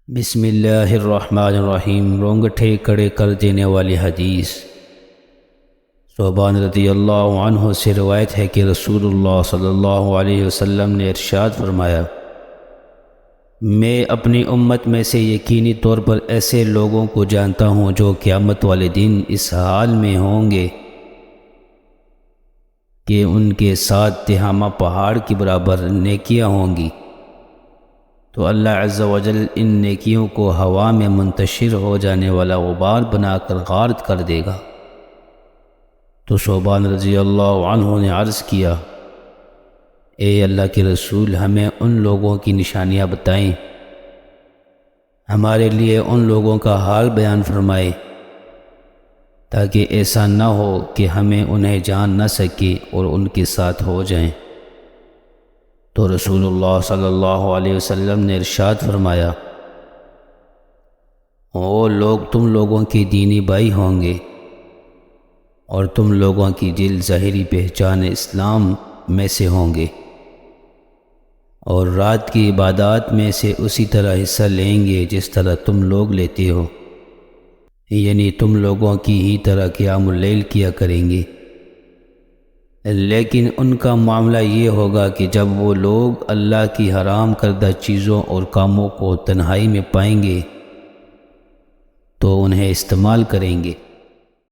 بسم اللہ الرحمن الرحیم۔ رونگٹے کڑے کر دینے والی حدیث۔ ثوبان رضی اللہ عنہ سے روایت ہے کہ رسول اللہ صلی اللہ علیہ وسلم نے ارشاد فرمایا، میں اپنی امت میں سے یقینی طور پر ایسے لوگوں کو جانتا ہوں جو قیامت والے دن اس حال میں ہوں گے کہ ان کے ساتھ تہامہ پہاڑ کی برابر نیکیاں ہوں گی، تو اللہ عز و جل ان نیکیوں کو ہوا میں منتشر ہو جانے والا غبار بنا کر غارت کر دے گا۔ تو ثوبان رضی اللہ عنہ نے عرض کیا، اے اللہ کے رسول، ہمیں ان لوگوں کی نشانیاں بتائیں، ہمارے لیے ان لوگوں کا حال بیان فرمائے، تاکہ ایسا نہ ہو کہ ہمیں انہیں جان نہ سکے اور ان کے ساتھ ہو جائیں۔ تو رسول اللہ صلی اللہ علیہ وسلم نے ارشاد فرمایا، وہ لوگ تم لوگوں کے دینی بھائی ہوں گے اور تم لوگوں کی دل ظاہری پہچان اسلام میں سے ہوں گے، اور رات کی عبادات میں سے اسی طرح حصہ لیں گے جس طرح تم لوگ لیتے ہو، یعنی تم لوگوں کی ہی طرح قیام اللیل کیا کریں گے۔ لیکن ان کا معاملہ یہ ہوگا کہ جب وہ لوگ اللہ کی حرام کردہ چیزوں اور کاموں کو تنہائی میں پائیں گے تو انہیں استعمال کریں گے۔